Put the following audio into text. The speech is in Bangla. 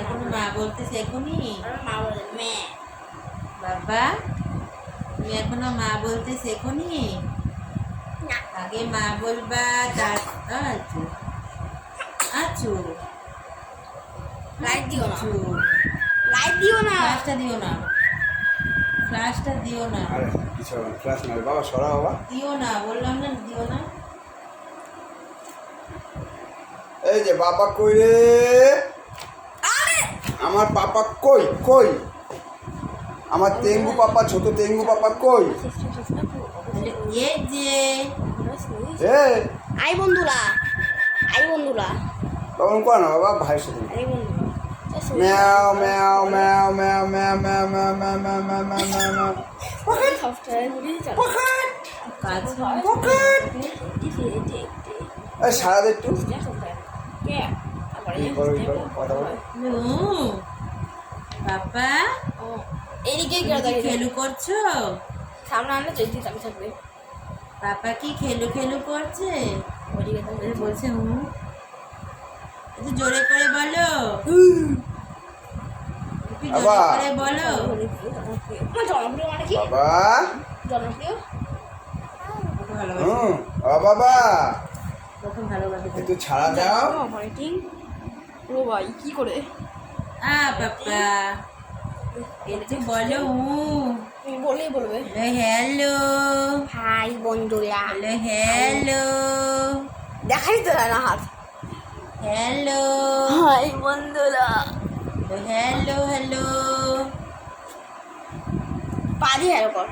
এখনো মা বলতে শেখোনি? মা বলে মেয়ে। বাবা তুমি এখনো মা বলতে শেখোনি? না। আগে মা বলবা তার আচু আচু লাইট দিও না, আচু। লাইট দিও না। ফ্লাশটা দিও না, ফ্লাশটা দিও না, আরে কিছু হবে না, ফ্ল্যাশ মারে বাবা, সরা বাবা। দিও না, বললাম না দিও না। এই যে বাবা কই রে, আমার পাপা কই কই, আমার তেঙ্গু পাপা, ছোট তেঙ্গু পাপা কই? এই যে এ আই বন্ধুরা, আই বন্ধুরা, তখন কর না বাবা, ভাইয়ের সাথে আই বন্ধুরা। ম্যাও ম্যাও ম্যাও ম্যাও ম্যাও ম্যাও ম্যাও ম্যাও ম্যাও ম্যাও ম্যাও ম্যাও ম্যাও। কাজ এই সারা দে একটু, এই করো কথা বলো। পাপা এদিকে তুমি কি খেলু করছো? সামনে আনলে যদি চাবি থাকবে। পাপা কি খেলু খেলু করছে? এই বলছে একটু জোরে করে বলো, একটু জোরে বাবা। করে বলো। জনপ্রিয় মানে কি? বাবা জনপ্রিয় ওকে ভালোবাসি, ও বাবা প্রথম ভালোবাসি। একটু ছাড়া দাও। অপারেটিং। ও ভাই কি করে? পাপা একটু বলো তুমি বললেই বলবে। হ্যালো হাই বন্ধুরা। হ্যালো হ্যালো দেখাই তো না হাত। হ্যালো হাই বন্ধুরা। হ্যালো হ্যালো পা দিয়ে হ্যালো কর।